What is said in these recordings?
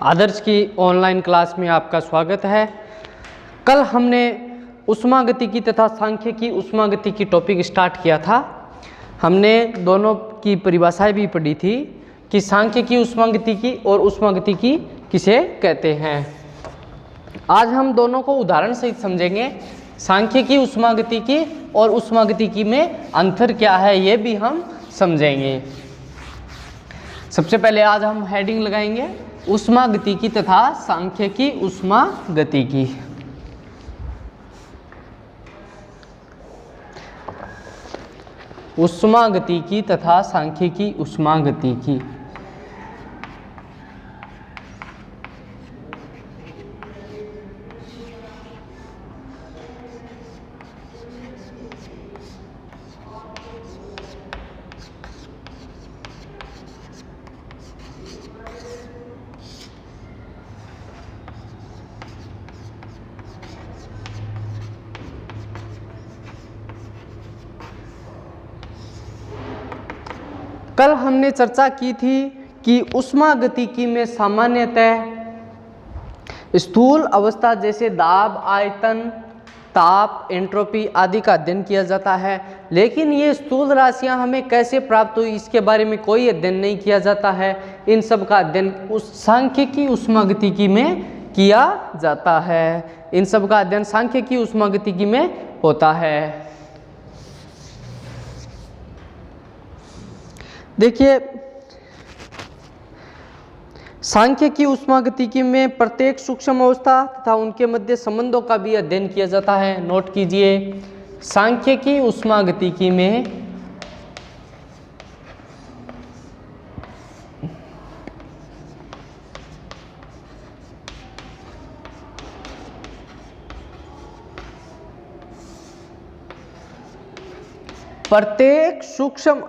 आदर्श की online class में आपका स्वागत है। कल हमने ऊष्मागतिकी तथा सांख्यिकी ऊष्मागतिकी टॉपिक स्टार्ट किया था। हमने दोनों की परिभाषाएं भी पढ़ी थी कि सांख्यिकी ऊष्मागतिकी और ऊष्मागतिकी किसे कहते हैं। आज हम दोनों को उदाहरण सहित समझेंगे। सांख्यिकी ऊष्मागतिकी और ऊष्मागतिकी में अंतर क्या है ये भी हम समझेंगे। सबसे पहले आज हम हेडिंग लगाएंगे ऊष्मागतिकी तथा सांख्यिकी ऊष्मागतिकी। ऊष्मागतिकी तथा सांख्यिकी ऊष्मागतिकी। कल हमने चर्चा की थी कि ऊष्मागतिकी में सामान्यतः स्थूल अवस्था जैसे दाब, आयतन, ताप, एंट्रोपी आदि का अध्ययन किया जाता है, लेकिन ये स्थूल राशियां हमें कैसे प्राप्त हुई इसके बारे में कोई अध्ययन नहीं किया जाता है। इन सब का अध्ययन उस सांख्यिकी ऊष्मागतिकी में किया जाता है। इन सब का अध्ययन सांख्यिकी ऊष्मागतिकी में होता है। देखिए, सांख्यिकी ऊष्मागतिकी में प्रत्येक सूक्ष्म अवस्था तथा उनके मध्य संबंधों का भी अध्ययन किया जाता है। नोट कीजिए, सांख्यिकी ऊष्मागतिकी में प्रत्येक सूक्ष्म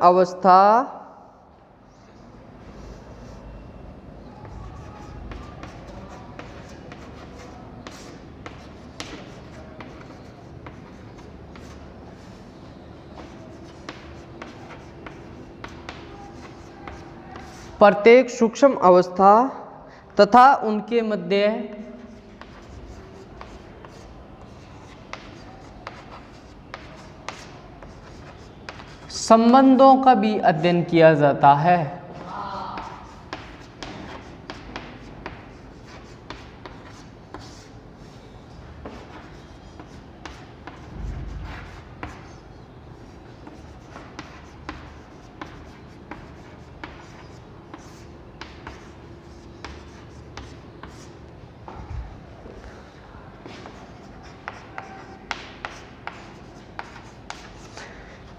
अवस्था तथा उनके मध्य संबंधों का भी अध्ययन किया जाता है।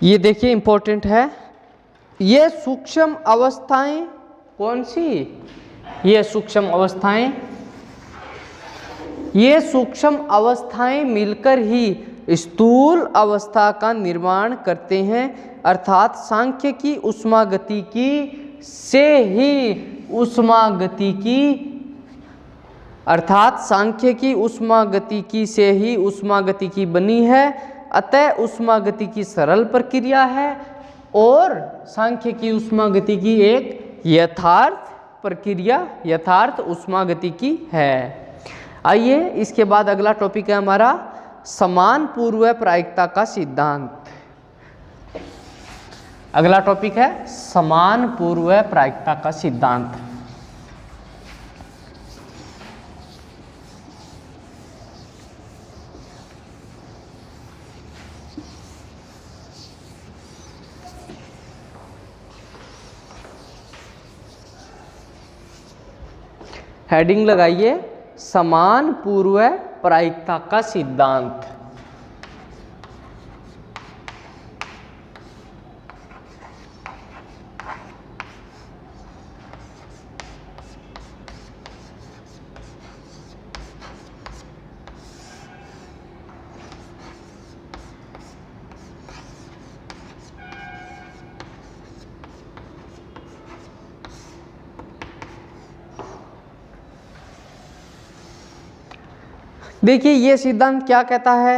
ये देखिए इंपॉर्टेंट है। ये सूक्ष्म अवस्थाएं कौन सी? ये सूक्ष्म अवस्थाएं मिलकर ही स्थूल अवस्था का निर्माण करते हैं। अर्थात सांख्यिकी ऊष्मागतिकी से ही ऊष्मागतिकी बनी है। अतः ऊष्मागतिकी सरल प्रक्रिया है और सांख्यिकी ऊष्मागतिकी एक यथार्थ ऊष्मागतिकी है। आइए, इसके बाद अगला टॉपिक है हमारा समान पूर्व प्रायिकता का सिद्धांत। अगला टॉपिक है समान पूर्व प्रायिकता का सिद्धांत। हेडिंग लगाइए समान पूर्व प्रायिकता का सिद्धांत। देखिए, ये सिद्धांत क्या कहता है।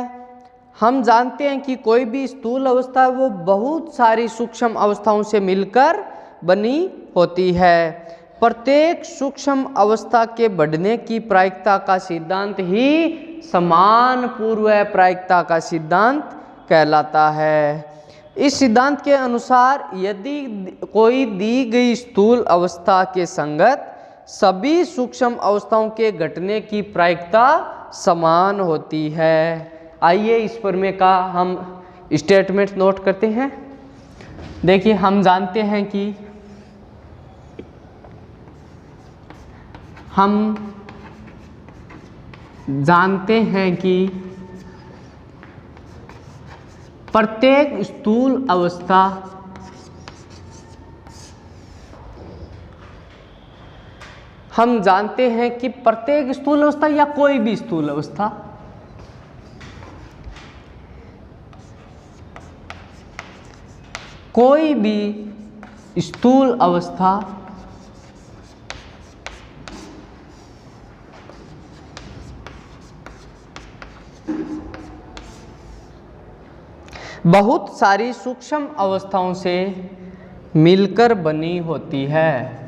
हम जानते हैं कि कोई भी स्थूल अवस्था है वो बहुत सारी सूक्ष्म अवस्थाओं से मिलकर बनी होती है। प्रत्येक सूक्ष्म अवस्था के बढ़ने की प्रायिकता का सिद्धांत ही समान पूर्व प्रायिकता का सिद्धांत कहलाता है। इस सिद्धांत के अनुसार यदि कोई दी गई स्थूल अवस्था के संगत सभी सूक्ष्म अवस्थाओं के घटने की प्रायिकता समान होती है। आइए इस प्रमेय का हम स्टेटमेंट नोट करते हैं। देखिए, हम जानते हैं कि प्रत्येक स्थूल अवस्था प्रत्येक स्थूल अवस्था या कोई भी स्थूल अवस्था बहुत सारी सूक्ष्म अवस्थाओं से मिलकर बनी होती है।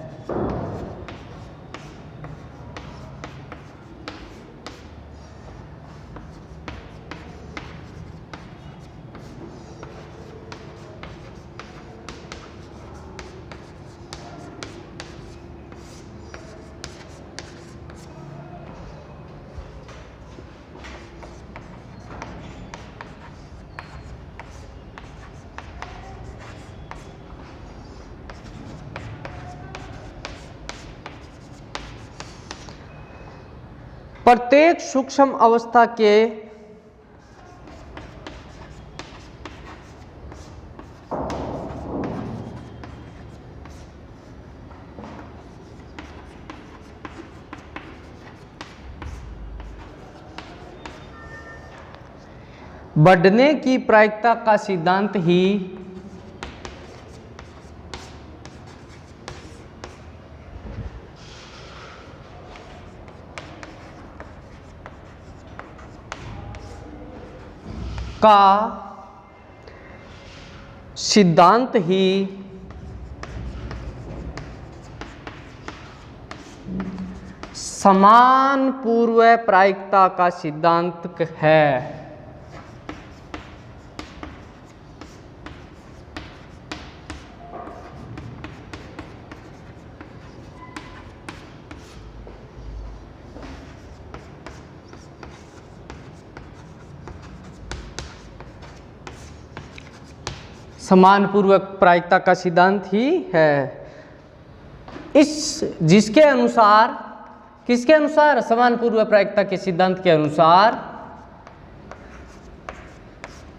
प्रत्येक सूक्ष्म अवस्था के बढ़ने की प्रायिकता का सिद्धांत ही समान पूर्व प्रायिकता का सिद्धांत है। समान पूर्वक प्रायिकता का सिद्धांत ही है। जिसके अनुसार, किसके अनुसार? समान पूर्व प्रायिकता के सिद्धांत के अनुसार,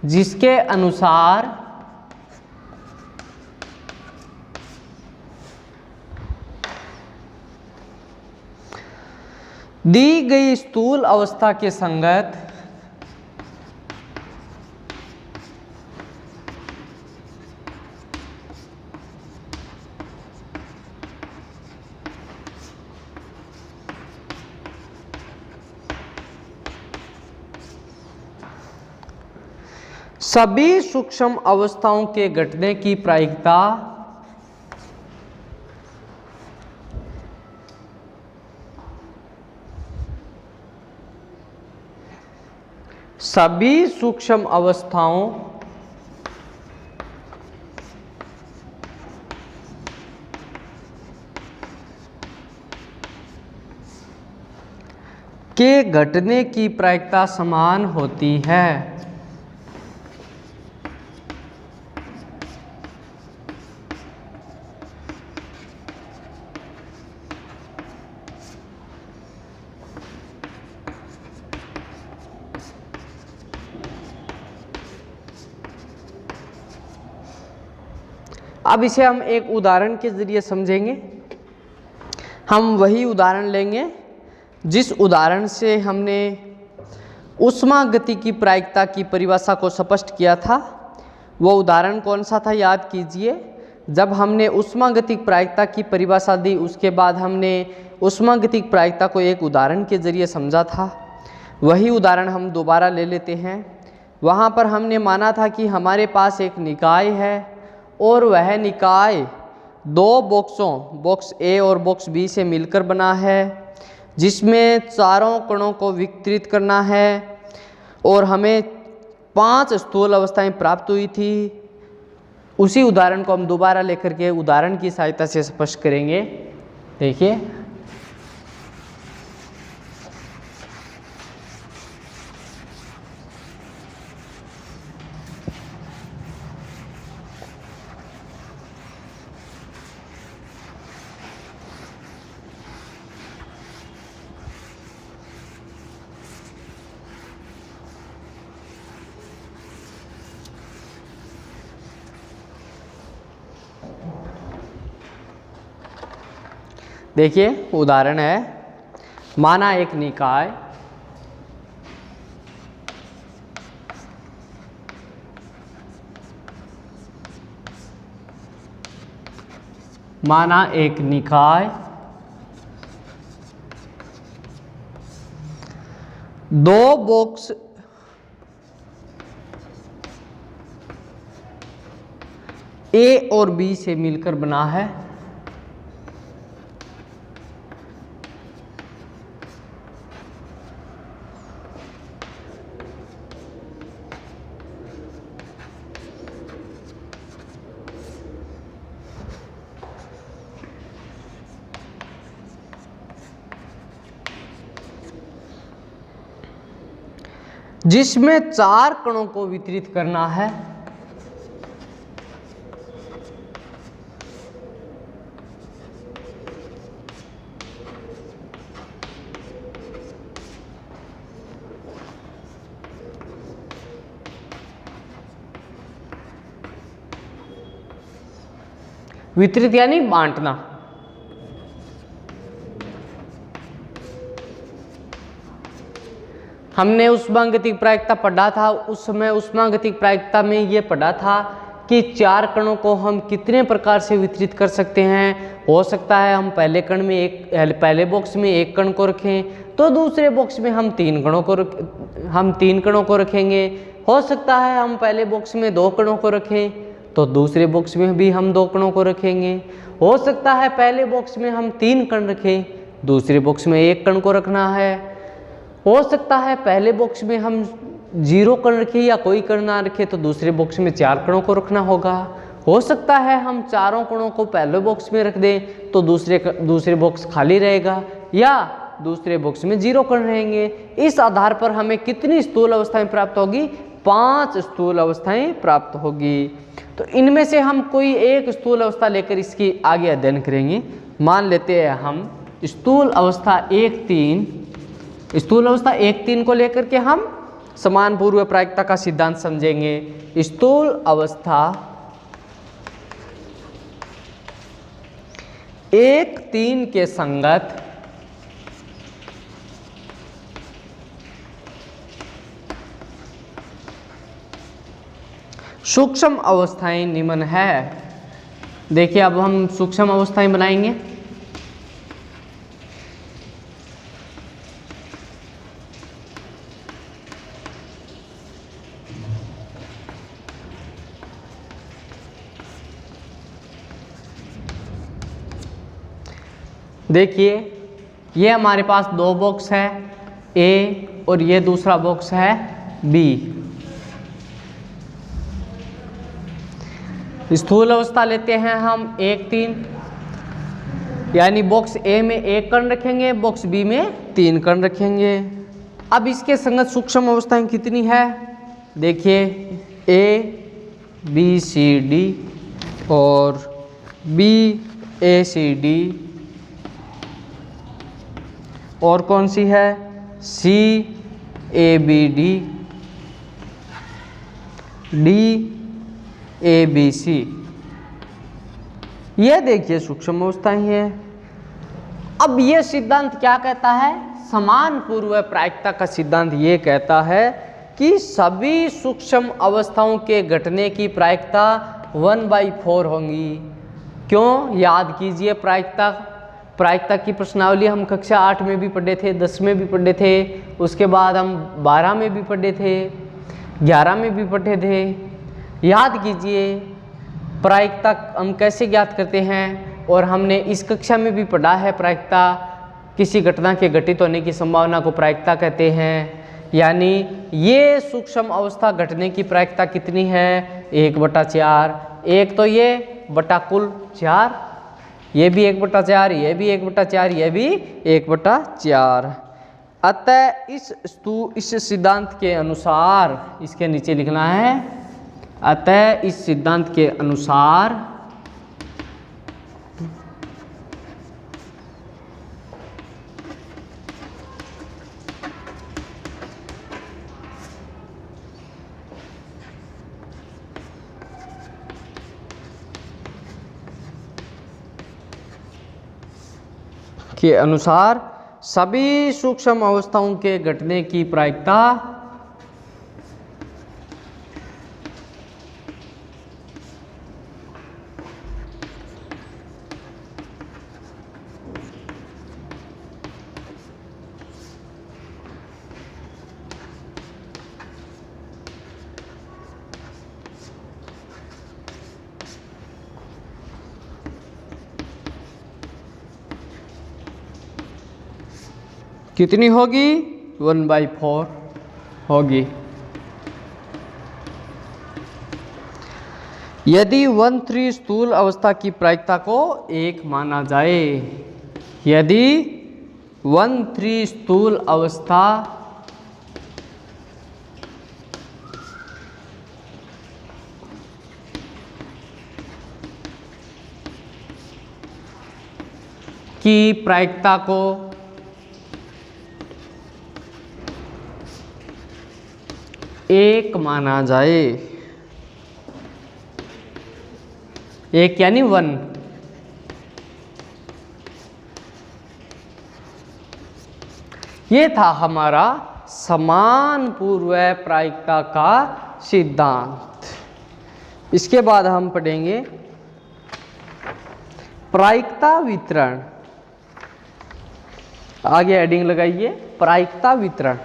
जिसके अनुसार दी गई स्थूल अवस्था के संगत सभी सूक्ष्म अवस्थाओं के घटने की प्रायिकता सभी सूक्ष्म अवस्थाओं के घटने की प्रायिकता समान होती है। अब इसे हम एक उदाहरण के जरिए समझेंगे। हम वही उदाहरण लेंगे जिस उदाहरण से हमने ऊष्मागति की प्रायिकता की परिभाषा को स्पष्ट किया था। वो उदाहरण कौन सा था, याद कीजिए। जब हमने ऊष्मागतिक प्रायिकता की परिभाषा दी, उसके बाद हमने ऊष्मागतिक प्रायिकता को एक उदाहरण के जरिए समझा था। वही उदाहरण हम दोबारा ले लेते हैं। वहाँ पर हमने माना था कि हमारे पास एक निकाय है और वह निकाय दो बॉक्सों बॉक्स ए और बॉक्स बी से मिलकर बना है, जिसमें चारों कणों को विकृत करना है और हमें 5 स्थूल अवस्थाएं प्राप्त हुई थी। उसी उदाहरण को हम दोबारा लेकर के उदाहरण की सहायता से स्पष्ट करेंगे। देखिए, देखिए उदाहरण है, माना एक निकाय दो बॉक्स ए और बी से मिलकर बना है, जिसमें 4 कणों को वितरित करना है। वितरित यानी बांटना। हमने ऊष्मागतिक प्रायिकता पढ़ा था, उस समय ऊष्मागतिक प्रायिकता में ये पढ़ा था कि 4 कणों को हम कितने प्रकार से वितरित कर सकते हैं। हो सकता है हम पहले बॉक्स में 1 कण को रखें, तो दूसरे बॉक्स में हम 3 कणों को रखेंगे। हो सकता है हम पहले बॉक्स में 2 कणों को रखें, तो दूसरे बॉक्स में भी हम 2 कणों को रखेंगे। हो सकता है पहले बॉक्स में हम 3 कण रखें, दूसरे बॉक्स में 1 कण को रखना है। हो सकता है पहले बॉक्स में हम 0 कण रखें या कोई कण ना रखें, तो दूसरे बॉक्स में 4 कणों को रखना होगा। हो सकता है हम चारों कणों को पहले बॉक्स में रख दें, तो दूसरे बॉक्स खाली रहेगा, या दूसरे बॉक्स में 0 कण रहेंगे। इस आधार पर हमें कितनी स्थूल अवस्थाएं प्राप्त होगी? 5 स्थूल अवस्थाएं प्राप्त होगी। तो इनमें से हम कोई एक स्थूल अवस्था लेकर इसकी आगे अध्ययन करेंगे। मान लेते हैं हम स्थूल अवस्था 1-3 को लेकर के हम समान पूर्व प्रायिकता का सिद्धांत समझेंगे। स्थूल अवस्था 1-3 के संगत सूक्ष्म अवस्थाएं निम्न है। देखिए, अब हम सूक्ष्म अवस्थाएं बनाएंगे। देखिए, ये हमारे पास 2 बॉक्स है, ए और ये दूसरा बॉक्स है बी। स्थूल अवस्था लेते हैं हम 1-3, यानी बॉक्स ए में 1 कण रखेंगे, बॉक्स बी में 3 कण रखेंगे। अब इसके संगत सूक्ष्म अवस्थाएं कितनी है? देखिए, ABCD और BACD, और कौन सी है? CABD, DABC। ये देखिए सूक्ष्म अवस्थाएं हैं। अब ये सिद्धांत क्या कहता है? समान पूर्व प्रायिकता का सिद्धांत ये कहता है कि सभी सूक्ष्म अवस्थाओं के घटने की प्रायिकता 1/4 होंगी। क्यों? याद कीजिए, प्रायिकता की प्रश्नावली हम कक्षा 8 में भी पढ़े थे, 10 में भी पढ़े थे, उसके बाद हम 12 में भी पढ़े थे, 11 में भी पढ़े थे। याद कीजिए, प्रायिकता हम कैसे ज्ञात करते हैं, और हमने इस कक्षा में भी पढ़ा है प्रायिकता, किसी घटना के घटित होने की संभावना को प्रायिकता कहते हैं। यानी ये सूक्ष्म अवस्था घटने की प्रायिकता कितनी है, 1/4। एक तो ये बटा कुल 4, ये भी 1/4, ये भी 1/4, ये भी 1/4। अतः इस सिद्धांत के अनुसार, इसके नीचे लिखना है, अतः इस सिद्धांत के अनुसार सभी सूक्ष्म अवस्थाओं के घटने की प्रायिकता कितनी होगी, 1/4 होगी। यदि 1/3 स्थूल अवस्था की प्रायिकता को 1 माना जाए, यदि 1/3 स्थूल अवस्था की प्रायिकता को 1 माना जाए, 1 यानी 1, ये था हमारा समान पूर्व प्रायिकता का सिद्धांत। इसके बाद हम पढ़ेंगे प्रायिकता वितरण। आगे हेडिंग लगाइए, प्रायिकता वितरण।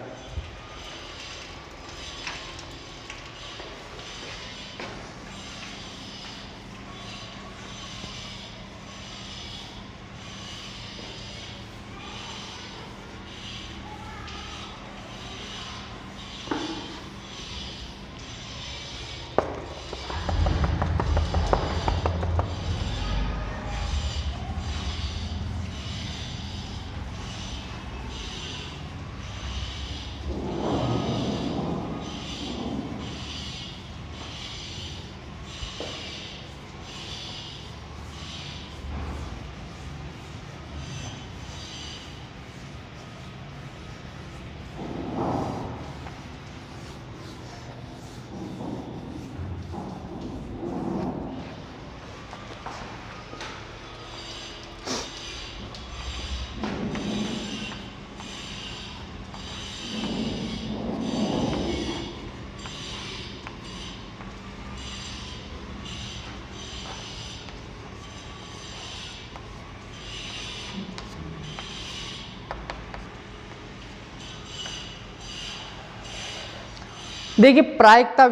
देखिए प्रायिकता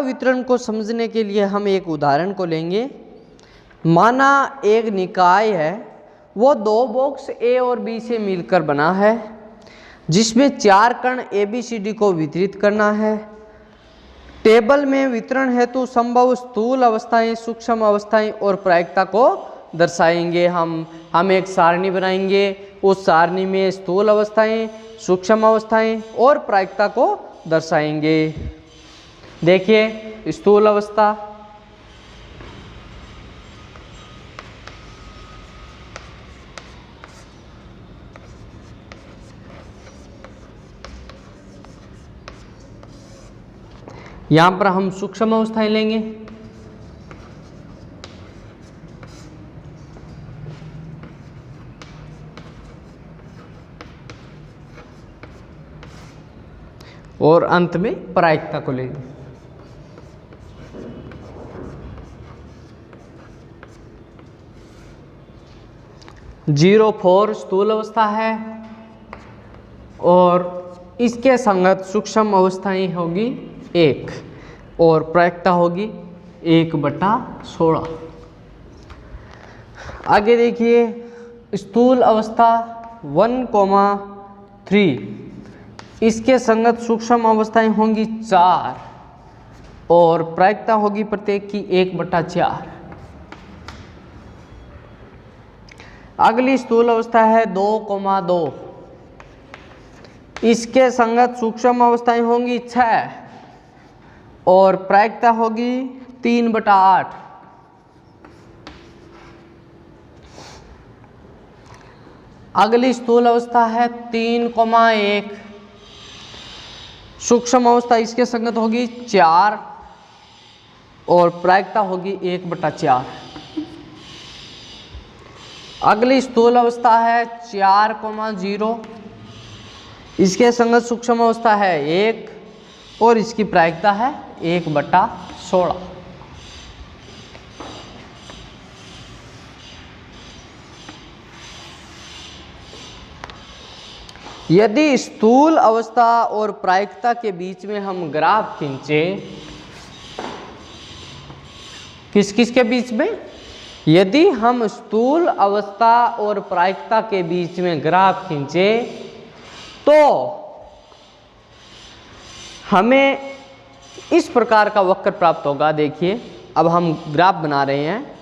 वितरण को समझने के लिए हम एक उदाहरण को लेंगे। माना एक निकाय है, वो 2 बॉक्स ए और बी से मिलकर बना है, जिसमें 4 कण ABCD को वितरित करना है। टेबल में वितरण हेतु संभव स्थूल अवस्थाएं, सूक्ष्म अवस्थाएं और प्रायिकता को दर्शाएंगे। हम एक सारणी बनाएंगे, उस सारणी में स्थूल अवस्थाएं, सूक्ष्म अवस्थाएं और प्रायिकता को दर्शाएंगे। देखिए स्थूल अवस्था, यहां पर हम सूक्ष्म अवस्थाएं लेंगे। और अंत में प्रायिकता को लेंगे। जीरो 4 स्थूल अवस्था है और इसके संगत सूक्ष्म अवस्थाएं होगी 1 और प्रायिकता होगी 1/16। आगे देखिए स्थूल अवस्था 1,3, इसके संगत सूक्ष्म अवस्थाएं होंगी 4 और प्रायिकता होगी प्रत्येक की 1/4। अगली स्थूल अवस्था है 2,2, इसके संगत सूक्ष्म अवस्थाएं होंगी 6 और प्रायिकता होगी 3/8। अगली स्थूल अवस्था है 3,1, सूक्ष्म अवस्था इसके संगत होगी 4 और प्रायिकता होगी 1/4। अगली स्थूल अवस्था है 4,0, इसके संगत सूक्ष्म अवस्था है 1 और इसकी प्रायिकता है 1/16। यदि स्थूल अवस्था और प्रायिकता के बीच में हम ग्राफ खींचे, किस किस के बीच में? यदि हम स्थूल अवस्था और प्रायिकता के बीच में ग्राफ खींचे तो हमें इस प्रकार का वक्र प्राप्त होगा। देखिए अब हम ग्राफ बना रहे हैं।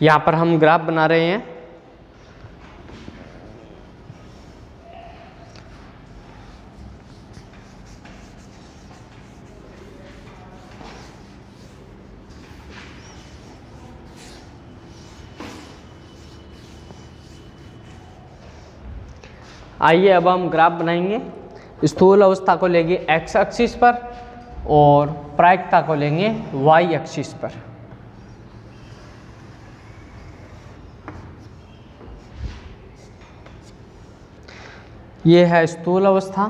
यहां पर हम ग्राफ बना रहे हैं। आइए अब हम ग्राफ बनाएंगे। स्थूल अवस्था को लेंगे एक्स एक्सिस पर और प्रायिकता को लेंगे वाई एक्सिस पर। यह है स्थूल अवस्था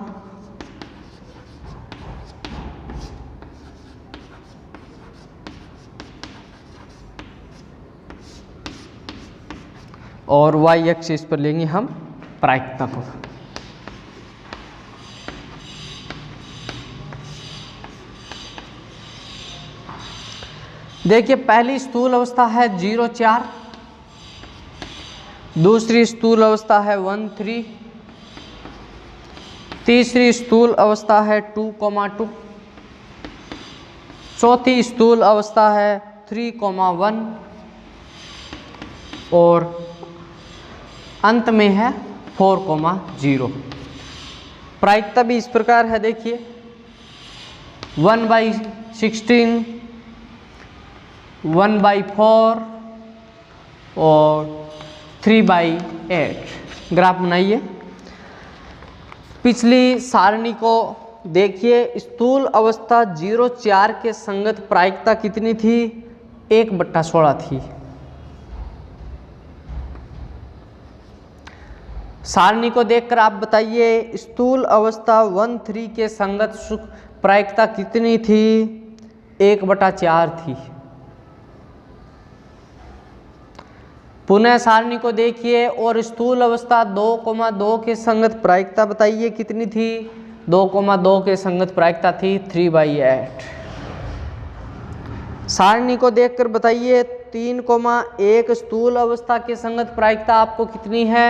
और वाई एक्सिस पर लेंगे हम प्रायिकता को। देखिए पहली स्थूल अवस्था है 0,4, दूसरी स्थूल अवस्था है 1,3, तीसरी स्थूल अवस्था है 2,2, चौथी स्थूल अवस्था है 3,1 और अंत में है 4,0। प्रायिकता भी इस प्रकार है। देखिए 1/16, 1/4 और 3/8। ग्राफ बनाइए। पिछली सारणी को देखिए, स्थूल अवस्था 0,4 के संगत प्रायिकता कितनी थी? 1/16 थी। सारणी को देखकर आप बताइए स्थूल अवस्था 1,3 के संगत प्रायिकता कितनी थी? 1/4 थी। पुनः सारणी को देखिए और स्थूल अवस्था 2,2 के संगत प्रायिकता बताइए कितनी थी? 2,2 के संगत प्रायिकता थी 3/8। सारणी को देखकर बताइए 3,1 स्थूल अवस्था के संगत प्रायिकता आपको कितनी है?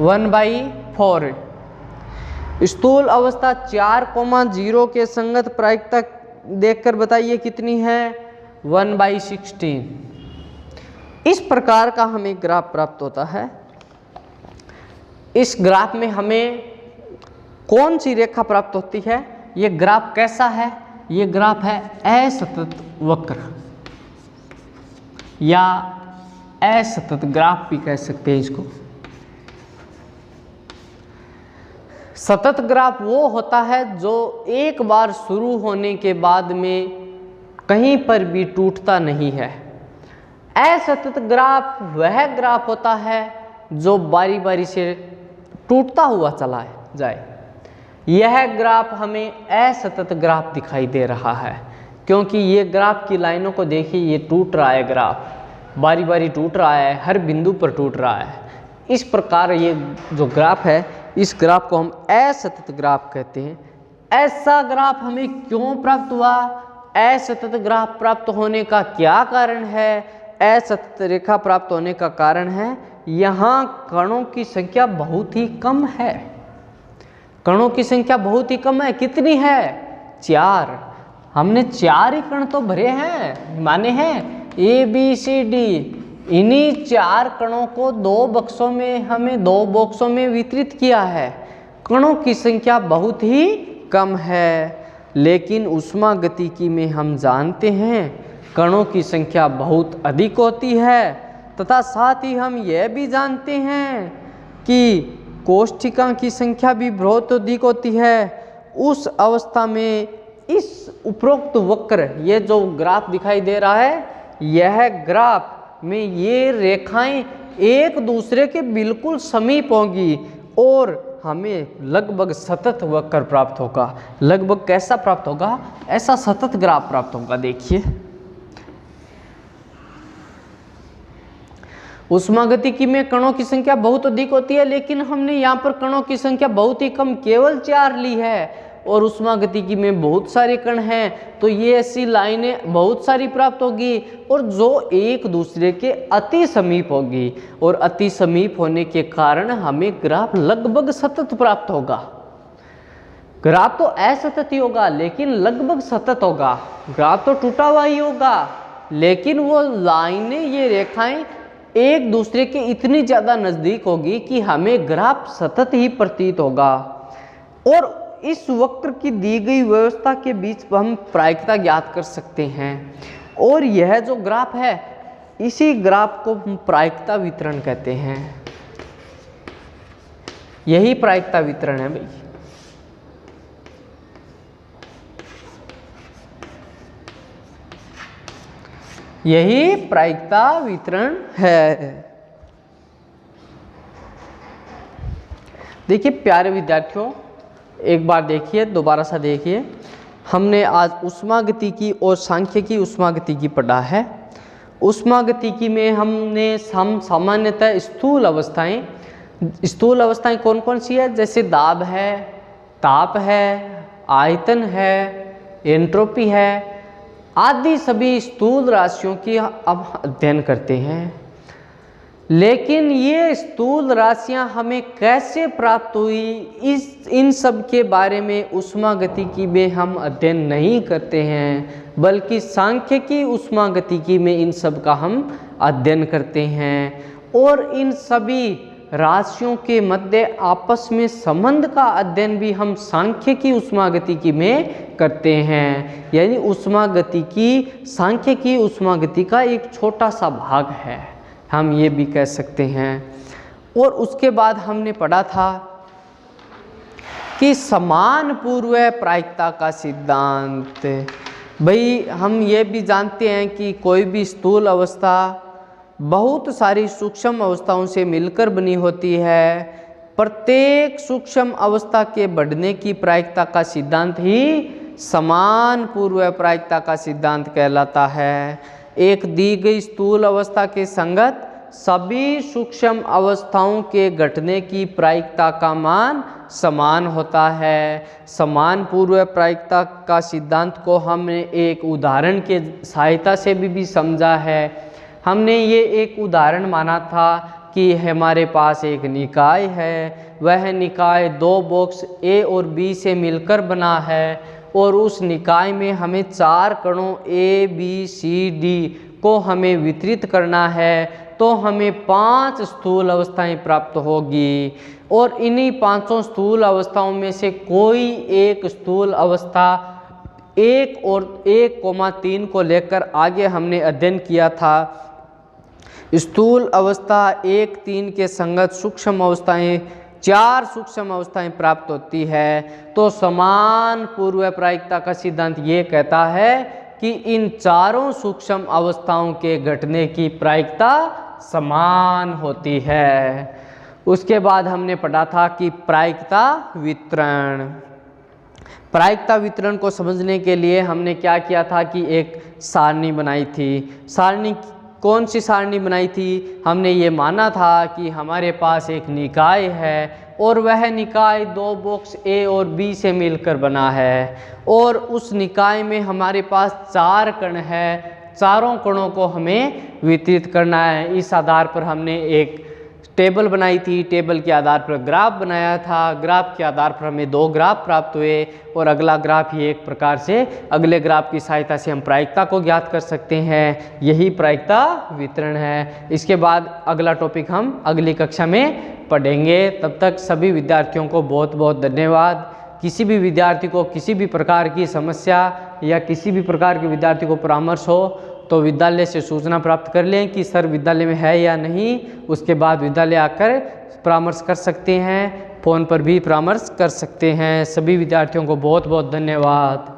1/4। स्थूल अवस्था 4,0 के संगत प्रायिकता देखकर बताइए कितनी है? 1/16। इस प्रकार का हमें ग्राफ प्राप्त होता है। इस ग्राफ में हमें कौन सी रेखा प्राप्त होती है? ये ग्राफ कैसा है? ये ग्राफ है असतत वक्र या असतत ग्राफ भी कह सकते हैं इसको। सतत ग्राफ वो होता है जो एक बार शुरू होने के बाद में कहीं पर भी टूटता नहीं है। असतत ग्राफ वह ग्राफ होता है जो बारी बारी से टूटता हुआ चला जाए। यह ग्राफ हमें असतत ग्राफ दिखाई दे रहा है क्योंकि ये ग्राफ की लाइनों को देखिए, ये टूट रहा है, ग्राफ बारी बारी टूट रहा है, हर बिंदु पर टूट रहा है। इस प्रकार ये जो ग्राफ है, इस ग्राफ को हम असतत ग्राफ कहते हैं। ऐसा ग्राफ हमें क्यों प्राप्त हुआ, असतत ग्राफ प्राप्त होने का क्या कारण है? असतत रेखा प्राप्त होने का कारण है यहाँ कणों की संख्या बहुत ही कम है। कणों की संख्या बहुत ही कम है। कितनी है? 4। हमने 4 ही कण तो भरे हैं, माने हैं ABCD। इन्हीं 4 कणों को 2 बक्सों में, हमें 2 बॉक्सों में वितरित किया है। कणों की संख्या बहुत ही कम है। लेकिन ऊष्मागतिकी में हम जानते हैं कणों की संख्या बहुत अधिक होती है, तथा साथ ही हम यह भी जानते हैं कि कोष्ठिका की संख्या भी बहुत अधिक होती है। उस अवस्था में इस उपरोक्त वक्र, ये जो ग्राफ दिखाई दे रहा है, यह ग्राफ में ये रेखाएं एक दूसरे के बिल्कुल समीप होंगी और हमें लगभग सतत वक्र प्राप्त होगा। लगभग कैसा प्राप्त होगा? ऐसा सतत ग्राफ प्राप्त होगा। देखिए, ऊष्मागतिकी में कणों की संख्या बहुत अधिक होती है, लेकिन हमने यहाँ पर कणों की संख्या बहुत ही कम, केवल 4 ली है। और ऊष्मागतिकी में बहुत सारे कण हैं, तो ये ऐसी लाइनें बहुत सारी प्राप्त होगी और जो एक दूसरे के अति समीप होगी। और अति समीप होने के कारण हमें ग्राफ लगभग सतत प्राप्त होगा। ग्राफ तो असतत ही होगा लेकिन लगभग सतत होगा। ग्राफ तो टूटा हुआ ही होगा, लेकिन वो लाइनें, ये रेखाएं एक दूसरे के इतनी ज़्यादा नज़दीक होगी कि हमें ग्राफ सतत ही प्रतीत होगा। और इस वक्र की दी गई व्यवस्था के बीच हम प्रायिकता ज्ञात कर सकते हैं। और यह जो ग्राफ है, इसी ग्राफ को हम प्रायिकता वितरण कहते हैं। यही प्रायिकता वितरण है भाई। यही प्रायिकता वितरण है। देखिए प्यारे विद्यार्थियों, एक बार देखिए, दोबारा सा देखिए। हमने आज ऊष्मागतिकी और सांख्यिकी ऊष्मागतिकी पढ़ा है। ऊष्मागतिकी में हम सामान्यतः स्थूल अवस्थाएं कौन कौन सी है? जैसे दाब है, ताप है, आयतन है, एंट्रोपी है, आदि सभी स्थूल राशियों की अब अध्ययन करते हैं। लेकिन ये स्थूल राशियां हमें कैसे प्राप्त हुई, इन सब के बारे में ऊष्मागतिकी में हम अध्ययन नहीं करते हैं, बल्कि सांख्यिकी ऊष्मागतिकी में इन सब का हम अध्ययन करते हैं। और इन सभी राशियों के मध्य आपस में संबंध का अध्ययन भी हम सांख्यिकी ऊष्मागतिकी में करते हैं। यानी ऊष्मागतिकी सांख्यिकी ऊष्मागतिकी का एक छोटा सा भाग है, हम ये भी कह सकते हैं। और उसके बाद हमने पढ़ा था कि समान पूर्व प्रायिकता का सिद्धांत। भाई हम ये भी जानते हैं कि कोई भी स्थूल अवस्था बहुत सारी सूक्ष्म अवस्थाओं से मिलकर बनी होती है। प्रत्येक सूक्ष्म अवस्था के बढ़ने की प्रायिकता का सिद्धांत ही समान पूर्व प्रायिकता का सिद्धांत कहलाता है। एक दी गई स्थूल अवस्था के संगत सभी सूक्ष्म अवस्थाओं के घटने की प्रायिकता का मान समान होता है। समान पूर्व प्रायिकता का सिद्धांत को हमने एक उदाहरण के सहायता से भी समझा है। हमने ये एक उदाहरण माना था कि हमारे पास एक निकाय है, वह निकाय 2 बॉक्स A और B से मिलकर बना है और उस निकाय में हमें 4 कणों A, B, C, D को हमें वितरित करना है, तो हमें 5 स्थूल अवस्थाएं प्राप्त होगी। और इन्हीं 5 स्थूल अवस्थाओं में से कोई एक स्थूल अवस्था 1 और 1,3 को लेकर आगे हमने अध्ययन किया था। स्थूल अवस्था 1, 3 के संगत सूक्ष्म अवस्थाएं 4 सूक्ष्म अवस्थाएं प्राप्त होती है। तो समान पूर्व प्रायिकता का सिद्धांत ये कहता है कि इन चारों सूक्ष्म अवस्थाओं के घटने की प्रायिकता समान होती है। उसके बाद हमने पढ़ा था कि प्रायिकता वितरण। प्रायिकता वितरण को समझने के लिए हमने क्या किया था कि एक सारणी बनाई थी। सारणी कौन सी सारणी बनाई थी? हमने ये माना था कि हमारे पास एक निकाय है और वह निकाय दो बॉक्स ए और बी से मिलकर बना है और उस निकाय में हमारे पास 4 कण है, चारों कणों को हमें वितरित करना है। इस आधार पर हमने एक टेबल बनाई थी, टेबल के आधार पर ग्राफ बनाया था, ग्राफ के आधार पर हमें 2 ग्राफ प्राप्त हुए और अगला ग्राफ ही एक प्रकार से अगले ग्राफ की सहायता से हम प्रायिकता को ज्ञात कर सकते हैं। यही प्रायिकता वितरण है। इसके बाद अगला टॉपिक हम अगली कक्षा में पढ़ेंगे। तब तक सभी विद्यार्थियों को बहुत बहुत धन्यवाद। किसी भी विद्यार्थी को किसी भी प्रकार की समस्या या किसी भी प्रकार के विद्यार्थी को परामर्श हो तो विद्यालय से सूचना प्राप्त कर लें कि सर विद्यालय में है या नहीं। उसके बाद विद्यालय आकर परामर्श कर सकते हैं, फ़ोन पर भी परामर्श कर सकते हैं। सभी विद्यार्थियों को बहुत बहुत धन्यवाद।